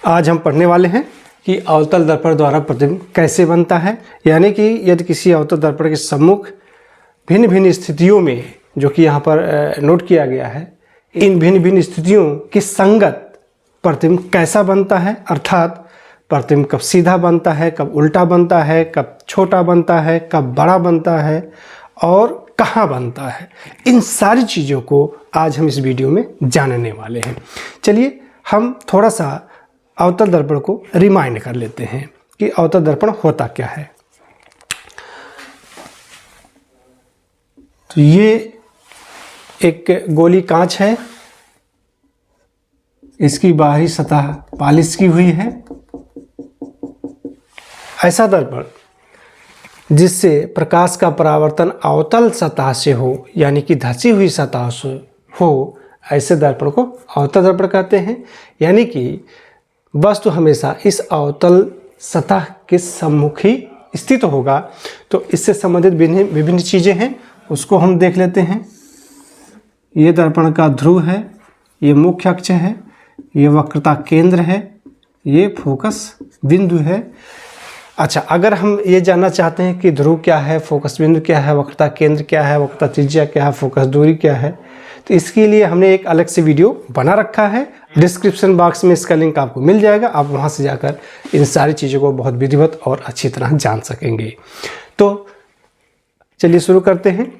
आज हम पढ़ने वाले हैं कि अवतल दर्पण द्वारा प्रतिबिंब कैसे बनता है। यानी कि यदि किसी अवतल दर्पण के सम्मुख भिन्न भिन्न स्थितियों में, जो कि यहाँ पर नोट किया गया है, इन भिन्न भिन्न स्थितियों की संगत प्रतिबिंब कैसा बनता है, अर्थात प्रतिबिंब कब सीधा बनता है, कब उल्टा बनता है, कब छोटा बनता है, कब बड़ा बनता है और कहाँ बनता है। इन सारी चीज़ों को आज हम इस वीडियो में जानने वाले हैं। चलिए हम थोड़ा सा अवतल दर्पण को रिमाइंड कर लेते हैं कि अवतल दर्पण होता क्या है। तो ये एक गोली कांच है, इसकी बाहरी सतह पॉलिश की हुई है। ऐसा दर्पण जिससे प्रकाश का परावर्तन अवतल सतह से हो, यानी कि धंसी हुई सतह से हो, ऐसे दर्पण को अवतल दर्पण कहते हैं। यानी कि वस्तु हमेशा इस अवतल सतह के सम्मुख ही स्थित होगा। तो इससे संबंधित विभिन्न चीज़ें हैं, उसको हम देख लेते हैं। ये दर्पण का ध्रुव है, ये मुख्य अक्ष है, ये वक्रता केंद्र है, ये फोकस बिंदु है। अच्छा, अगर हम ये जानना चाहते हैं कि ध्रुव क्या है, फोकस बिंदु क्या है, वक्रता केंद्र क्या है, वक्रता त्रिज्या क्या है, फोकस दूरी क्या है, तो इसके लिए हमने एक अलग से वीडियो बना रखा है। डिस्क्रिप्शन बॉक्स में इसका लिंक आपको मिल जाएगा। आप वहां से जाकर इन सारी चीज़ों को बहुत विधिवत और अच्छी तरह जान सकेंगे। तो चलिए शुरू करते हैं।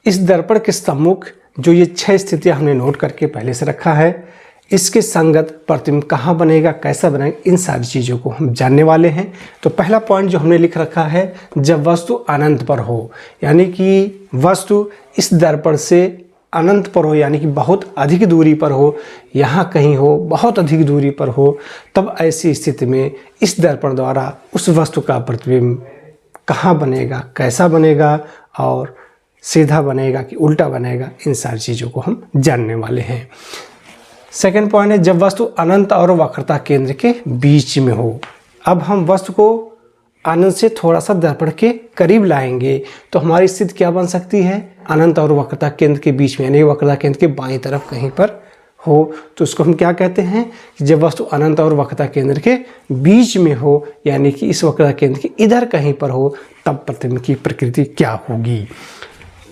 इस दर्पण के सम्मुख जो ये 6 स्थितियां हमने नोट करके पहले से रखा है, इसके संगत प्रतिबिंब कहाँ बनेगा, कैसा बनेगा, इन सारी चीज़ों को हम जानने वाले हैं। तो पहला पॉइंट जो हमने लिख रखा है, जब वस्तु अनंत पर हो, यानी कि वस्तु इस दर्पण से अनंत पर हो, यानी कि बहुत अधिक दूरी पर हो, यहाँ कहीं हो, बहुत अधिक दूरी पर हो, तब ऐसी स्थिति में इस दर्पण द्वारा उस वस्तु का प्रतिबिंब कहाँ बनेगा, कैसा बनेगा और सीधा बनेगा कि उल्टा बनेगा, इन सारी चीज़ों को हम जानने वाले हैं। सेकेंड पॉइंट है, जब वस्तु अनंत और वक्रता केंद्र के बीच में हो। अब हम वस्तु को अनंत से थोड़ा सा दर्पण के करीब लाएंगे तो हमारी स्थिति क्या बन सकती है, अनंत और वक्रता केंद्र के बीच में, यानी वक्रता केंद्र के बाईं तरफ कहीं पर हो। तो उसको हम क्या कहते हैं कि जब वस्तु अनंत और वक्रता केंद्र के बीच में हो, यानी कि इस वक्रता केंद्र के इधर कहीं पर हो, तब प्रतिबिंब की प्रकृति क्या होगी।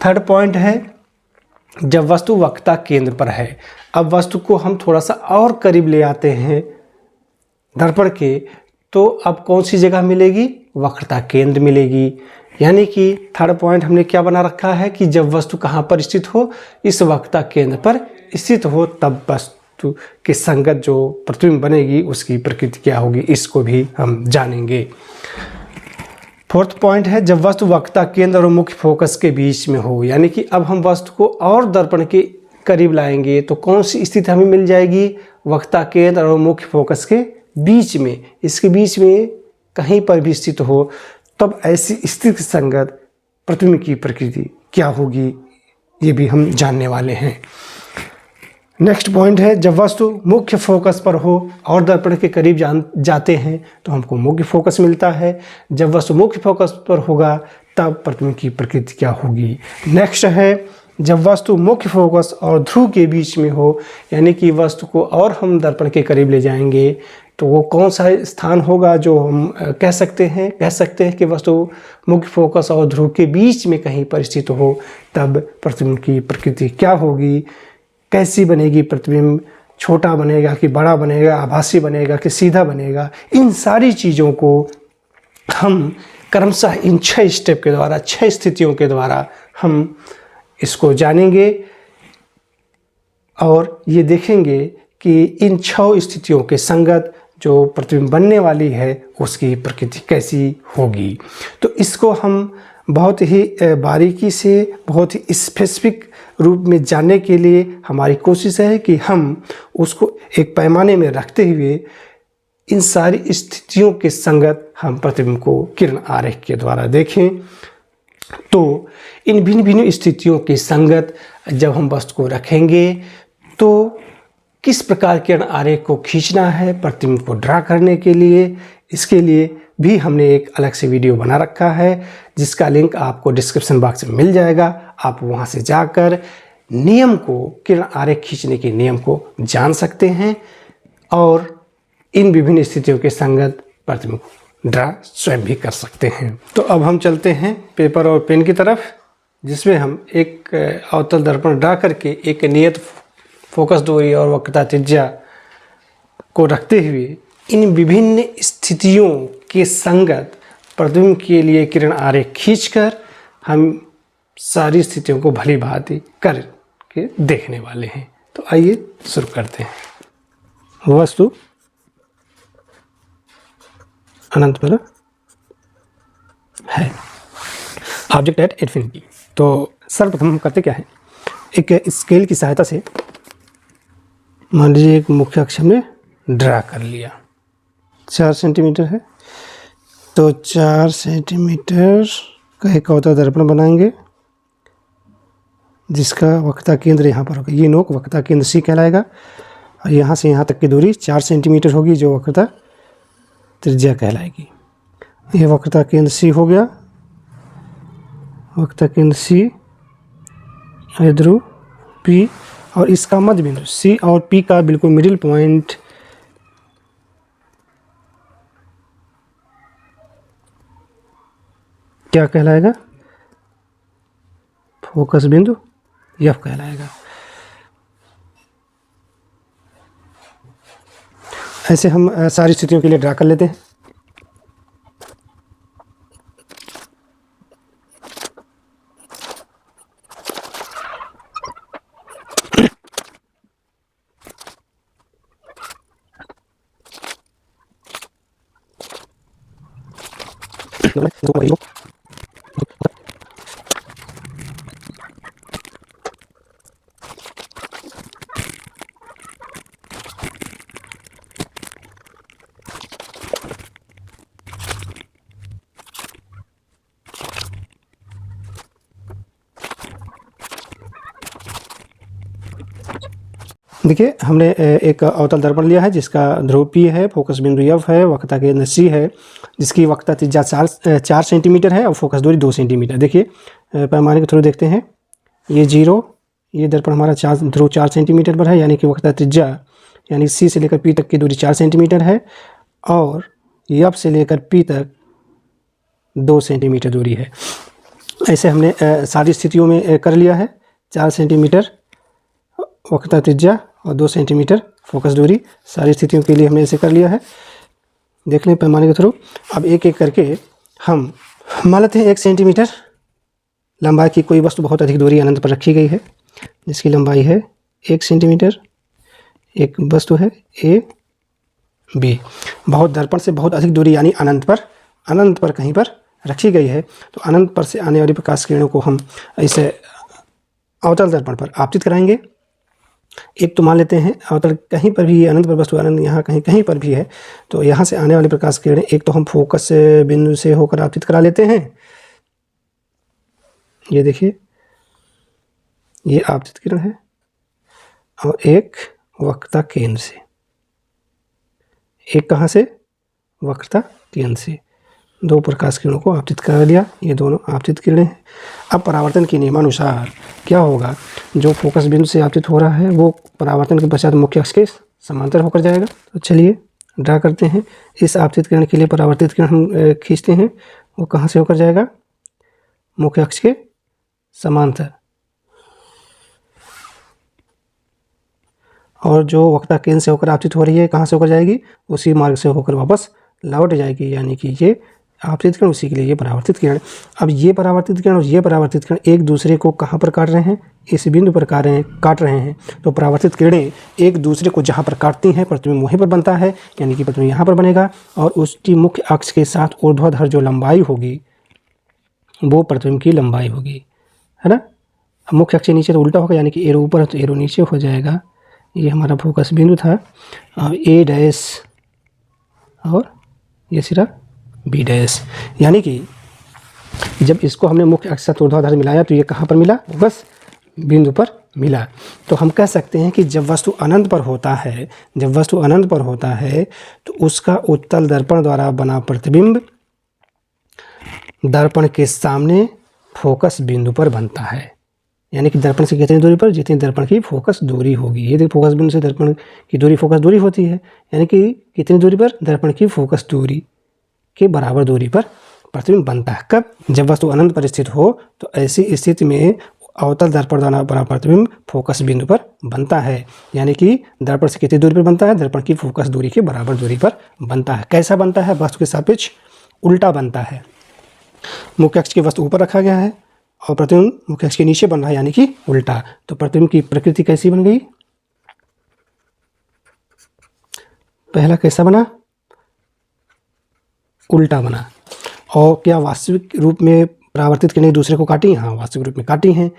थर्ड पॉइंट है, जब वस्तु वक्रता केंद्र पर है। अब वस्तु को हम थोड़ा सा और करीब ले आते हैं दर्पण के, तो अब कौन सी जगह मिलेगी, वक्रता केंद्र मिलेगी। यानी कि थर्ड पॉइंट हमने क्या बना रखा है कि जब वस्तु कहाँ पर स्थित हो, इस वक्रता केंद्र पर स्थित हो, तब वस्तु के संगत जो प्रतिबिंब बनेगी उसकी प्रकृति क्या होगी, इसको भी हम जानेंगे। फोर्थ पॉइंट है, जब वस्तु वक्रता केंद्र और मुख्य फोकस के बीच में हो। यानी कि अब हम वस्तु को और दर्पण के करीब लाएंगे तो कौन सी स्थिति हमें मिल जाएगी, वक्रता केंद्र और मुख्य फोकस के बीच में, इसके बीच में कहीं पर भी स्थित हो, तब ऐसी स्थिति संगत प्रतिबिंब की प्रकृति क्या होगी, ये भी हम जानने वाले हैं। नेक्स्ट पॉइंट है, जब वस्तु मुख्य फोकस पर हो और दर्पण के करीब जाते हैं तो हमको मुख्य फोकस मिलता है। जब वस्तु मुख्य फोकस पर होगा तब प्रतिबिंब की प्रकृति क्या होगी। नेक्स्ट है, जब वस्तु मुख्य फोकस और ध्रुव के बीच में हो, यानी कि वस्तु को और हम दर्पण के करीब ले जाएंगे तो वो कौन सा स्थान होगा जो हम कह सकते हैं कि वस्तु मुख्य फोकस और ध्रुव के बीच में कहीं पर स्थित हो, तब प्रतिबिंब की प्रकृति क्या होगी, कैसी बनेगी प्रतिबिंब, छोटा बनेगा कि बड़ा बनेगा, आभासी बनेगा कि सीधा बनेगा। इन सारी चीज़ों को हम क्रमशः इन 6 स्टेप के द्वारा, 6 स्थितियों के द्वारा हम इसको जानेंगे और ये देखेंगे कि इन 6 स्थितियों के संगत जो प्रतिबिंब बनने वाली है उसकी प्रकृति कैसी होगी। तो इसको हम बहुत ही बारीकी से, बहुत ही स्पेसिफिक रूप में जानने के लिए हमारी कोशिश है कि हम उसको एक पैमाने में रखते हुए इन सारी स्थितियों के संगत हम प्रतिबिंब को किरण आरेख के द्वारा देखें। तो इन भिन्न भिन्न स्थितियों के संगत जब हम वस्तु को रखेंगे तो किस प्रकार किरण आरेख को खींचना है प्रतिबिंब को ड्रा करने के लिए, इसके लिए भी हमने एक अलग से वीडियो बना रखा है जिसका लिंक आपको डिस्क्रिप्शन बॉक्स में मिल जाएगा। आप वहां से जाकर नियम को, किरण आरेख खींचने के नियम को जान सकते हैं। और इन विभिन्न स्थितियों के संगत प्रतिबिंब को ड्रा स्वयं भी कर सकते हैं। तो अब हम चलते हैं पेपर और पेन की तरफ, जिसमें हम एक अवतल दर्पण ड्रा करके एक नियत फोकस दूरी और वक्रता त्रिज्या को रखते हुए इन विभिन्न स्थितियों के संगत प्रतिबिंब के लिए किरण आरेख खींचकर हम सारी स्थितियों को भली भांति करके देखने वाले हैं। तो आइए शुरू करते हैं। वस्तु अनंत पर है, ऑब्जेक्ट एट इन्फिनिटी। तो सर्वप्रथम हम करते क्या है, एक स्केल की सहायता से मान लीजिए एक मुख्य अक्ष में ड्रा कर लिया, 4 सेंटीमीटर है, तो 4 सेंटीमीटर का एक अवतल दर्पण बनाएंगे जिसका वक्रता केंद्र यहाँ पर होगा। ये नोक वक्रता केंद्र सी कहलाएगा और यहाँ से यहाँ तक की दूरी 4 सेंटीमीटर होगी जो वक्रता त्रिज्या कहलाएगी। ये वक्रता केंद्र सी हो गया, वक्रता केंद्र सी, ध्रुव पी और इसका मध्य बिंदु सी और पी का बिल्कुल मिडिल पॉइंट क्या कहलाएगा, फोकस बिंदु एफ कहलाएगा। ऐसे हम सारी स्थितियों के लिए ड्रा कर लेते हैं। देखिए हमने एक अवतल दर्पण लिया है जिसका ध्रुव पी है, फोकस बिंदु एफ है, वक्रता केंद्र सी है, जिसकी वक्रता त्रिज्या 4 सेंटीमीटर है और फोकस दूरी 2 सेंटीमीटर। देखिए पैमाने के थ्रू देखते हैं, ये 0, ये दर्पण हमारा ध्रुव 4 सेंटीमीटर पर है, यानी कि वक्रता त्रिज्या यानी सी से लेकर पी तक की दूरी 4 सेंटीमीटर है और एफ से लेकर पी तक 2 सेंटीमीटर दूरी है। ऐसे हमने सारी स्थितियों में कर लिया है, 4 सेंटीमीटर वक्रता त्रिज्या और 2 सेंटीमीटर फोकस दूरी, सारी स्थितियों के लिए हमने ऐसे कर लिया है। देख लें पैमाने के थ्रू। अब एक एक करके हम मान लेते हैं 1 सेंटीमीटर लंबाई की कोई वस्तु बहुत अधिक दूरी अनंत पर रखी गई है, जिसकी लंबाई है 1 सेंटीमीटर। एक वस्तु है ए बी, बहुत दर्पण से बहुत अधिक दूरी यानी अनंत पर कहीं पर रखी गई है। तो अनंत पर से आने वाली प्रकाश किरणों को हम ऐसे अवतल दर्पण पर आपतित कराएंगे। एक तो मान लेते हैं अवतल कहीं पर भी अनंत पर वस्तु अनंत यहाँ कहीं पर भी है, तो यहाँ से आने वाली प्रकाश किरणें एक तो हम फोकस बिंदु से होकर आपतित करा लेते हैं। ये देखिए ये आपतित किरण है और एक वक्रता केंद्र से, एक कहाँ से, वक्रता केंद्र से 2 प्रकाश किरणों को आपतित करा दिया। ये दोनों आपतित किरणें हैं। अब परावर्तन के नियमानुसार क्या होगा, जो फोकस बिंदु से आपतित हो रहा है वो परावर्तन के पश्चात मुख्य अक्ष के समांतर होकर जाएगा। तो चलिए ड्रा करते हैं। इस आपतित किरण के लिए परावर्तित किरण हम खींचते हैं, वो कहाँ से होकर जाएगा, मुख्य अक्ष के समांतर। और जो वक्रता केंद्र से होकर आपतित हो रही है कहाँ से होकर जाएगी, उसी मार्ग से होकर वापस लौट जाएगी, यानी कि ये आपतित किरण, उसी के लिए ये परावर्तित किरण। अब ये परावर्तित किरण और ये परावर्तित किरण एक दूसरे को कहाँ पर काट रहे हैं, इस बिंदु पर काट रहे हैं। तो परावर्तित किरणें एक दूसरे को जहाँ पर काटती हैं प्रतिबिंब वहीं पर बनता है, यानी कि प्रतिबिंब यहाँ पर बनेगा और उसकी मुख्य अक्ष के साथ ऊर्ध्वाधर जो लंबाई होगी वो प्रतिबिंब की लंबाई होगी, है ना। मुख्य अक्ष नीचे तो उल्टा होगा, यानी कि एरो ऊपर है तो एरो नीचे हो जाएगा। ये हमारा फोकस बिंदु था और ए डैश और ये सिरा बी डैश, यानी कि जब इसको हमने मुख्य अक्ष से ऊर्ध्वाधर मिलाया तो ये कहाँ पर मिला, बस बिंदु पर मिला। तो हम कह सकते हैं कि जब वस्तु अनंत पर होता है तो उसका उत्तल दर्पण द्वारा बना प्रतिबिंब दर्पण के सामने फोकस बिंदु पर बनता है, यानी कि दर्पण से कितनी दूरी पर, जितनी दर्पण की फोकस दूरी होगी। ये देखिए फोकस बिंदु से दर्पण की दूरी फोकस दूरी होती है, यानी कि कितनी दूरी पर, दर्पण की फोकस दूरी के बराबर दूरी पर प्रतिबिंब बनता है। कब? जब वस्तु अनंत पर स्थित हो, तो ऐसी स्थिति में अवतल दर्पण द्वारा बना प्रतिबिंब फोकस बिंदु पर बनता है, यानी कि दर्पण से कितनी दूरी पर बनता है, दर्पण की फोकस दूरी के बराबर दूरी पर बनता है। कैसा बनता है? वस्तु के सापेक्ष उल्टा बनता है। मुख्य अक्ष की वस्तु ऊपर रखा गया है और प्रतिबिंब मुख्य अक्ष के नीचे बन रहा है, यानी कि उल्टा। तो प्रतिबिंब की प्रकृति कैसी बन गई? पहला कैसा बना? उल्टा बना। और क्या वास्तविक रूप में परावर्तित किरणें एक दूसरे को काटी? हाँ, वास्तविक रूप में काटी हैं।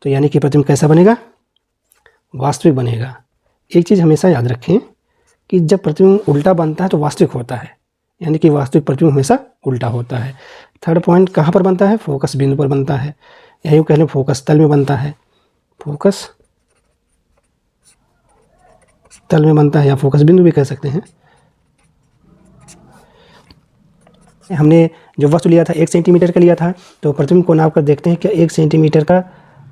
तो यानी कि प्रतिबिंब कैसा बनेगा? वास्तविक बनेगा। एक चीज़ हमेशा याद रखें कि जब प्रतिबिंब उल्टा बनता है तो वास्तविक होता है, यानी कि वास्तविक प्रतिबिंब हमेशा उल्टा होता है। थर्ड पॉइंट कहाँ पर बनता है? फोकस बिंदु पर बनता है, या यूँ कह लें फोकस तल में बनता है। फोकस तल में बनता है, या फोकस बिंदु भी कह सकते हैं। हमने जो वस्तु लिया था 1 सेंटीमीटर का लिया था, तो प्रतिबिंब को नाप कर देखते हैं क्या 1 सेंटीमीटर का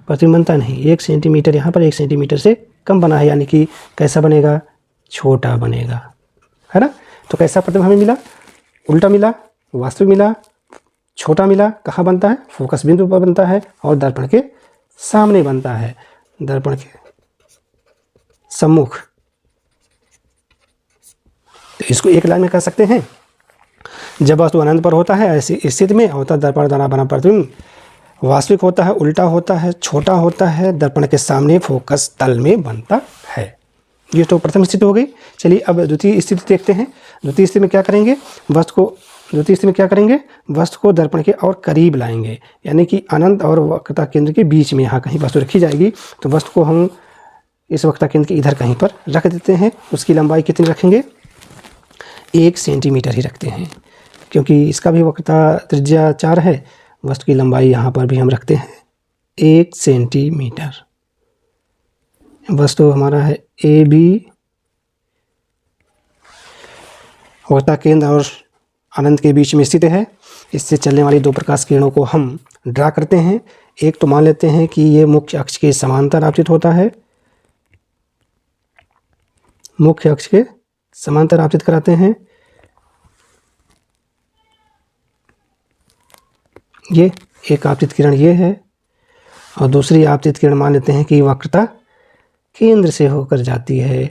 प्रतिबिंब बनता? नहीं, 1 सेंटीमीटर यहाँ पर 1 सेंटीमीटर से कम बना है, यानी कि कैसा बनेगा? छोटा बनेगा, है ना। तो कैसा प्रतिबिंब हमें मिला? उल्टा मिला, वास्तविक मिला, छोटा मिला। कहाँ बनता है? फोकस बिंदु पर बनता है और दर्पण के सामने बनता है, दर्पण के सम्मुख। तो इसको एक लाइन में कह सकते हैं, जब वस्तु अनंत पर होता है ऐसी स्थिति में अवतल दर्पण द्वारा बना प्रतिबिंब वास्तविक होता है, उल्टा होता है, छोटा होता है, दर्पण के सामने फोकस तल में बनता है। ये तो प्रथम स्थिति हो गई। चलिए अब द्वितीय स्थिति देखते हैं। द्वितीय स्थिति में क्या करेंगे? द्वितीय स्थिति में क्या करेंगे? वस्तु को दर्पण के और करीब लाएंगे, यानी कि अनंत और वक्रता केंद्र के बीच में यहाँ कहीं वस्तु रखी जाएगी। तो वस्तु को हम इस वक्रता केंद्र के इधर कहीं पर रख देते हैं। उसकी लंबाई कितनी रखेंगे? 1 सेंटीमीटर ही रखते हैं, क्योंकि इसका भी वक्रता त्रिज्या 4 है। वस्तु की लंबाई यहाँ पर भी हम रखते हैं 1 सेंटीमीटर। वस्तु हमारा है AB, वक्रता केंद्र और अनंत के बीच में स्थित है। इससे चलने वाली 2 प्रकाश किरणों को हम ड्रा करते हैं। एक तो मान लेते हैं कि ये मुख्य अक्ष के समांतर आपतित होता है, मुख्य अक्ष के समांतर आपतित कराते हैं। ये एक आपतित किरण ये है, और दूसरी आपतित किरण मान लेते हैं कि वक्रता केंद्र से होकर जाती है।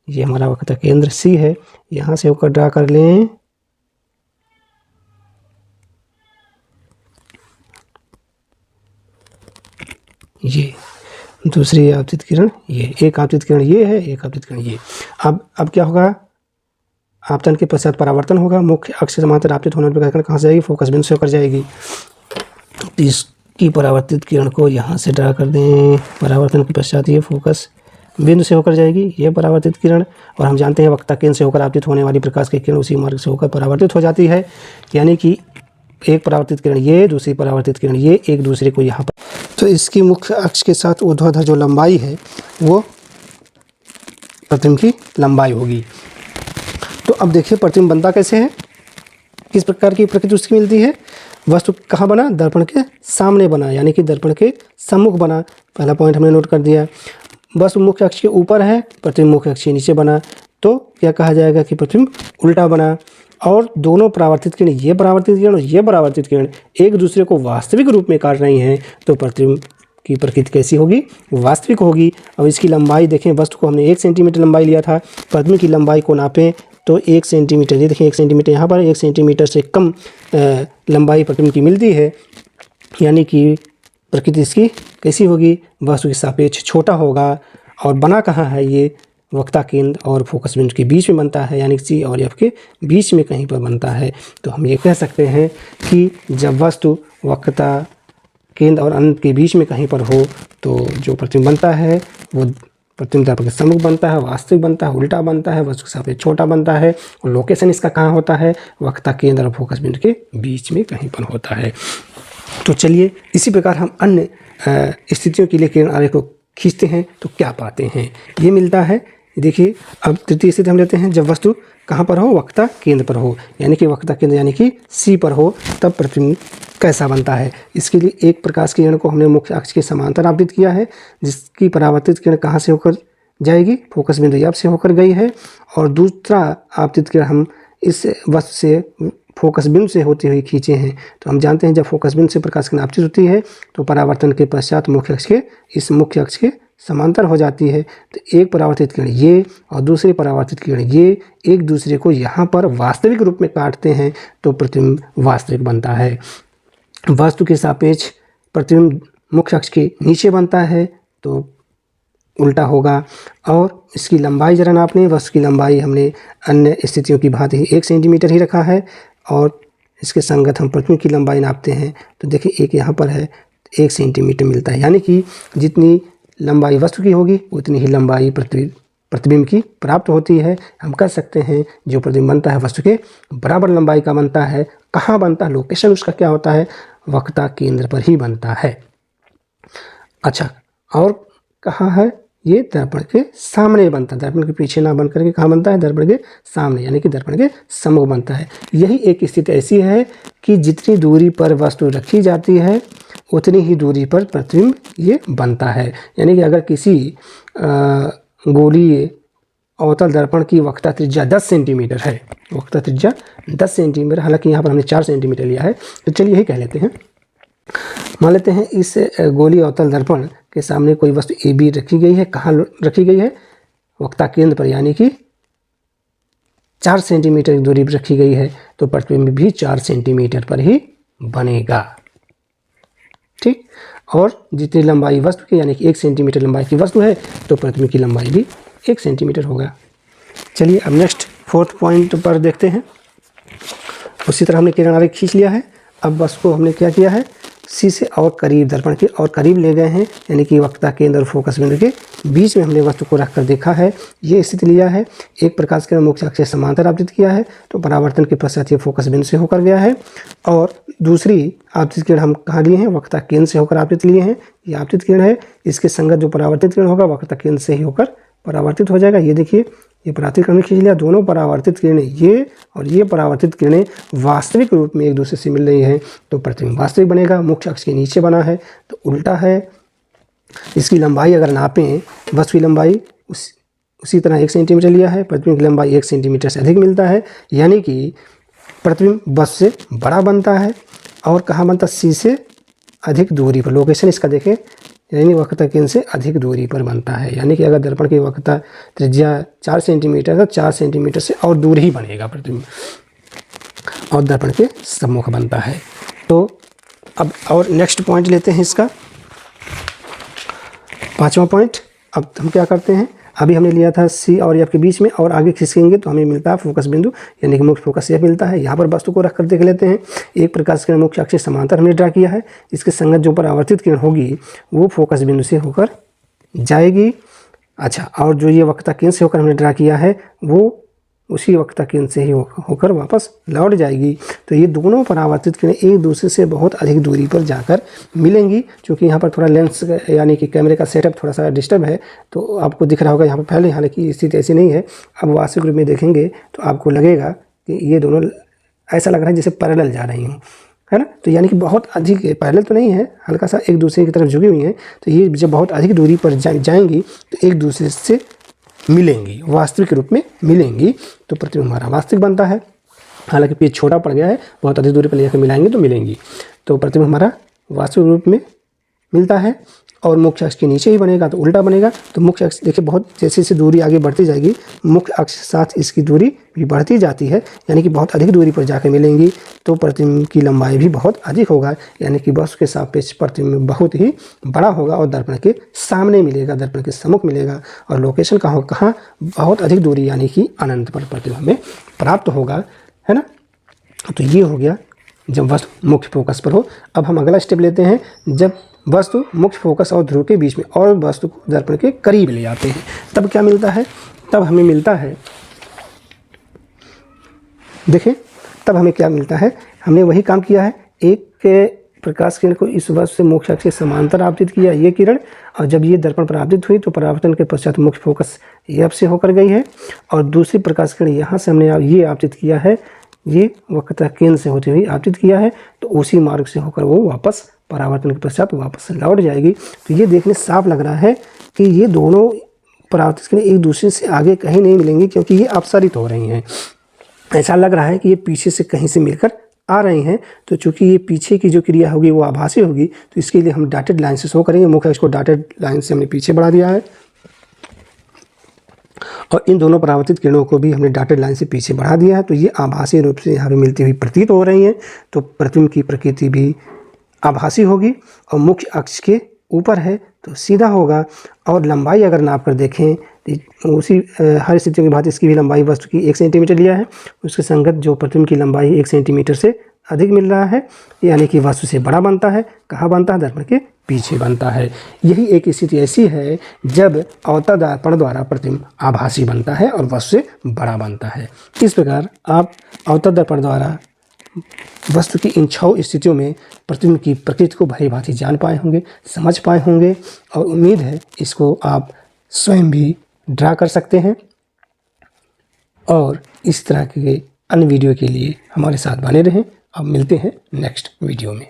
ये हमारा वक्रता केंद्र C है, यहाँ से होकर ड्रा कर लें। ये दूसरी आपतित किरण, ये एक आपतित किरण ये है, एक आपतित किरण ये। अब क्या होगा? आपतन के पश्चात परावर्तन होगा। मुख्य अक्ष से समांतर आपतित होने पर किरण कहाँ से जाएगी? फोकस बिंदु से होकर जाएगी। इसकी परावर्तित किरण को यहाँ से ड्रा कर दें। परावर्तन के पश्चात ये फोकस बिंदु से होकर जाएगी, ये परावर्तित किरण। और हम जानते हैं वक्रता केंद्र से होकर आपतित होने वाली प्रकाश की किरण उसी मार्ग से होकर परावर्तित हो जाती है, यानी कि एक परावर्तित किरण ये, दूसरी परावर्तित किरण ये, एक दूसरे को यहाँ पर। तो इसकी मुख्य अक्ष के साथ ऊर्ध्वाधर जो लंबाई है वो प्रतिबिंब की लंबाई होगी। तो अब देखिए प्रतिबिंब बनता कैसे है, किस प्रकार की प्रकृति उसकी मिलती है। वस्तु कहाँ बना? दर्पण के सामने बना, यानी कि दर्पण के सम्मुख बना। पहला पॉइंट हमने नोट कर दिया। वस्तु मुख्य अक्ष के ऊपर है, प्रतिबिंब मुख्य अक्ष के नीचे बना, तो क्या कहा जाएगा कि प्रतिबिंब उल्टा बना। और दोनों परावर्तित किरण, ये परावर्तित किरण और ये परावर्तित किरण एक दूसरे को वास्तविक रूप में काट रही हैं, तो प्रतिबिंब की प्रकृति कैसी होगी? वास्तविक होगी। अब इसकी लंबाई देखें, वस्तु को हमने 1 सेंटीमीटर लंबाई लिया था, प्रतिबिंब की लंबाई को नापें तो 1 सेंटीमीटर, ये देखिए 1 सेंटीमीटर यहाँ पर, 1 सेंटीमीटर से कम लंबाई प्रतिबिंब की मिलती है, यानी कि प्रकृति इसकी कैसी होगी? वस्तु के सापेक्ष छोटा होगा। और बना कहाँ है? ये वक्रता केंद्र और फोकस बिंदु के बीच में बनता है, यानी C और F के बीच में कहीं पर बनता है। तो हम ये कह सकते हैं कि जब वस्तु वक्रता केंद्र और अनंत के बीच में कहीं पर हो तो जो प्रतिबिंब बनता है वो प्रतिबिंब दर्पण के सम्मुख बनता है, वास्तविक बनता है, उल्टा बनता है, वस्तु के सापेक्ष छोटा बनता है। और लोकेशन इसका कहाँ होता है? वक्रता केंद्र और फोकस बिंदु के बीच में कहीं पर होता है। तो चलिए इसी प्रकार हम अन्य स्थितियों के लिए किरण आरेख को खींचते हैं तो क्या पाते हैं? ये मिलता है। देखिए अब तृतीय स्थिति हम लेते हैं, जब वस्तु कहाँ पर हो? वक्रता केंद्र पर हो, यानी कि वक्रता केंद्र यानी कि C पर हो, तब प्रतिबिंब कैसा बनता है। इसके लिए एक प्रकाश किरण को हमने मुख्य अक्ष के समांतर आपतित किया है, जिसकी परावर्तित किरण कहाँ से होकर जाएगी, फोकस बिंदु एफ से होकर गई है, और दूसरा आपतित किरण हम इस वस्तु से फोकस बिंदु से होती हुई खींचे हैं। तो हम जानते हैं जब फोकस बिंदु से प्रकाश किरण आपतित होती है तो परावर्तन के पश्चात मुख्य अक्ष के इस मुख्य अक्ष के समांतर हो जाती है। तो एक परावर्तित किरण ये और दूसरी परावर्तित किरण ये एक दूसरे को यहाँ पर वास्तविक रूप में काटते हैं तो प्रतिबिंब वास्तविक बनता है। वस्तु के सापेक्ष प्रतिबिंब मुख्य अक्ष के नीचे बनता है तो उल्टा होगा। और इसकी लंबाई जरा नापने, वस्तु की लंबाई हमने अन्य स्थितियों की भांति 1 सेंटीमीटर ही रखा है और इसके संगत हम प्रतिबिंब की लंबाई नापते हैं तो देखिए एक यहाँ पर है 1 सेंटीमीटर मिलता है, यानी कि जितनी लंबाई वस्तु की होगी उतनी ही लंबाई प्रतिबिंब की प्राप्त होती है। हम कह सकते हैं जो प्रतिबिंब बनता है वस्तु के बराबर लंबाई का बनता है। कहाँ बनता है, लोकेशन उसका क्या होता है, वक्रता केंद्र पर ही बनता है। अच्छा, और कहाँ है, ये दर्पण के सामने बनता है, दर्पण के पीछे ना बन करके कहाँ बनता है, दर्पण के सामने, यानी कि दर्पण के सम्मुख बनता है। यही एक स्थिति ऐसी है कि जितनी दूरी पर वस्तु रखी जाती है उतनी ही दूरी पर प्रतिबिंब ये बनता है। यानी कि अगर किसी गोलीय अवतल दर्पण की वक्रता त्रिज्या 10 सेंटीमीटर है, वक्रता त्रिज्या 10 सेंटीमीटर, हालांकि यहाँ पर हमने 4 सेंटीमीटर लिया है, तो चलिए यही कह लेते हैं। मान लेते हैं इस गोलीय अवतल दर्पण के सामने कोई वस्तु ए बी रखी गई है। कहाँ रखी गई है, वक्रता केंद्र पर, यानी कि 4 सेंटीमीटर की दूरी पर रखी गई है तो प्रतिबिंब भी 4 सेंटीमीटर पर ही बनेगा। ठीक, और जितनी लंबाई वस्तु की, यानी कि 1 सेंटीमीटर लंबाई की वस्तु है तो प्रतिबिंब की लंबाई भी 1 सेंटीमीटर होगा। चलिए अब नेक्स्ट 4th पॉइंट पर देखते हैं। उसी तरह हमने किरण आरेख खींच लिया है। अब वस्तु को हमने क्या किया है, सी से और करीब, दर्पण के और करीब ले गए हैं, यानी कि वक्रता केंद्र और फोकस बिंदु के बीच में हमने वस्तु को रखकर देखा है। ये स्थिति लिया है। एक प्रकाश किरण मुख्य अक्ष से समांतर आपतित किया है तो परावर्तन के पश्चात ये फोकस बिंदु से होकर गया है, और दूसरी आपतित किरण हम कहाँ लिए हैं, वक्रता केंद्र से होकर आपतित लिए हैं। ये आपतित किरण है, इसके संगत जो परावर्तित किरण होगा वक्रता केंद्र से ही होकर परावर्तित हो जाएगा। ये देखिए, ये परावर्तित किरण खींच लिया, दोनों परावर्तित किरणें ये और ये परावर्तित किरणें वास्तविक रूप में एक दूसरे से मिल रही हैं तो प्रतिबिंब वास्तविक बनेगा। मुख्य अक्ष के नीचे बना है तो उल्टा है। इसकी लंबाई अगर नापें, वस्तु की लंबाई उसी तरह 1 सेंटीमीटर लिया है, प्रतिबिंब की लंबाई 1 सेंटीमीटर से अधिक मिलता है, यानी कि प्रतिबिंब वस्तु से बड़ा बनता है। और कहाँ बनता, सी से अधिक दूरी पर, लोकेशन इसका देखें, यानी वक्रता केंद्र से अधिक दूरी पर बनता है। यानी कि अगर दर्पण की वक्रता त्रिज्या 4 सेंटीमीटर है तो 4 सेंटीमीटर से और दूर ही बनेगा प्रतिबिंब, और दर्पण के सम्मुख बनता है। तो अब और नेक्स्ट पॉइंट लेते हैं इसका 5वां पॉइंट। अब हम क्या करते हैं, अभी हमने लिया था सी और एफ के बीच में, और आगे खिसकेंगे तो हमें मिलता है फोकस बिंदु, यानी कि मुख्य फोकस एफ मिलता है। यहाँ पर वस्तु को रखकर देख लेते हैं। एक प्रकाश किरण मुख्य अक्ष से समांतर हमने ड्रा किया है, इसके संगत जो परावर्तित किरण होगी वो फोकस बिंदु से होकर जाएगी। अच्छा, और जो ये वक्रता केंद्र से होकर हमने ड्रा किया है वो उसी वक्रता केंद्र से ही होकर वापस लौट जाएगी। तो ये दोनों परावर्तित किरणें एक दूसरे से बहुत अधिक दूरी पर जाकर मिलेंगी। क्योंकि यहाँ पर थोड़ा लेंस यानी कि कैमरे का सेटअप थोड़ा सा डिस्टर्ब है तो आपको दिख रहा होगा यहाँ पर पहले, हालांकि स्थिति ऐसी नहीं है। अब वास्तविक रूप में देखेंगे तो आपको लगेगा कि ये दोनों ऐसा लग रहा है जैसे पैरेलल जा रही हूँ, है ना। तो यानी कि बहुत अधिक, पैरेलल तो नहीं है, हल्का सा एक दूसरे की तरफ झुकी हुई है। तो ये जब बहुत अधिक दूरी पर जाएंगी तो एक दूसरे से मिलेंगी, वास्तविक रूप में मिलेंगी तो प्रतिबिंब हमारा वास्तविक बनता है। हालांकि पेज छोटा पड़ गया है, बहुत अधिक दूरी पर लेकर मिलाएंगे तो मिलेंगी, तो प्रतिबिंब हमारा वास्तविक रूप में मिलता है। और मुख्य अक्ष के नीचे ही बनेगा तो उल्टा बनेगा। तो मुख्य अक्ष देखिए, बहुत जैसे जैसे दूरी आगे बढ़ती जाएगी मुख्य अक्ष के साथ इसकी दूरी भी बढ़ती जाती है, यानी कि बहुत अधिक दूरी पर जाकर मिलेंगी तो प्रतिबिंब की लंबाई भी बहुत अधिक होगा, यानी कि वस्तु के सापेक्ष प्रतिबिंब बहुत ही बड़ा होगा और दर्पण के सामने मिलेगा, दर्पण के सम्मुख मिलेगा। और लोकेशन कहाँ होगा, कहाँ, बहुत अधिक दूरी यानी कि अनंत पर प्रतिबिंब में प्राप्त होगा, है ना। तो ये हो गया जब वस्तु मुख्य फोकस पर हो। अब हम अगला स्टेप लेते हैं, जब वस्तु मुख्य फोकस और ध्रुव के बीच में और वस्तु को दर्पण के करीब ले आते हैं तब क्या मिलता है, तब हमें मिलता है, देखें तब हमें क्या मिलता है, हमने वही काम किया है। एक प्रकाश किरण को इस वस्तु से मुख्य अक्ष के समांतर आपतित किया ये किरण, और जब ये दर्पण पर आपतित हुई तो परावर्तन के पश्चात मुख्य फोकस एफ से होकर गई है। और दूसरी प्रकाश किरण यहाँ से हमने ये आपतित किया है ये वक्रता केंद्र से होते हुए आपतित किया है, तो उसी मार्ग से होकर वो वापस परावर्तन के पश्चात वापस लौट जाएगी। तो ये देखने साफ लग रहा है कि ये दोनों परावर्तित किरणें एक दूसरे से आगे कहीं नहीं मिलेंगी, क्योंकि ये अपसरित हो रही हैं। ऐसा लग रहा है कि ये पीछे से कहीं से मिलकर आ रही हैं। तो चूंकि ये पीछे की जो क्रिया होगी वो आभासी होगी, तो इसके लिए हम डॉटेड लाइन से शो करेंगे। मुख्य इसको डॉटेड लाइन से हमने पीछे बढ़ा दिया है, और इन दोनों परावर्तित किरणों को भी हमने डॉटेड लाइन से पीछे बढ़ा दिया है। तो ये आभासी रूप से यहाँ पे मिलती हुई प्रतीत हो रही हैं। तो प्रतिबिंब की प्रकृति भी आभासी होगी, और मुख्य अक्ष के ऊपर है तो सीधा होगा। और लंबाई अगर नाप कर देखें तो उसी हर स्थितियों की बात इसकी भी लंबाई वस्तु की 1 सेंटीमीटर लिया है, उसके संगत जो प्रतिबिंब की लंबाई 1 सेंटीमीटर से अधिक मिल रहा है, यानी कि वस्तु से बड़ा बनता है। कहाँ बनता है? दर्पण के पीछे बनता है। यही एक स्थिति ऐसी है जब अवतल दर्पण द्वारा प्रतिबिंब आभासी बनता है और वस्तु से बड़ा बनता है। इस प्रकार आप अवतल दर्पण द्वारा वस्तु की इन 6 स्थितियों में प्रतिबिंब की प्रकृति को भली भांति जान पाए होंगे, समझ पाए होंगे, और उम्मीद है इसको आप स्वयं भी ड्रा कर सकते हैं। और इस तरह के अन्य वीडियो के लिए हमारे साथ बने रहें। अब मिलते हैं नेक्स्ट वीडियो में।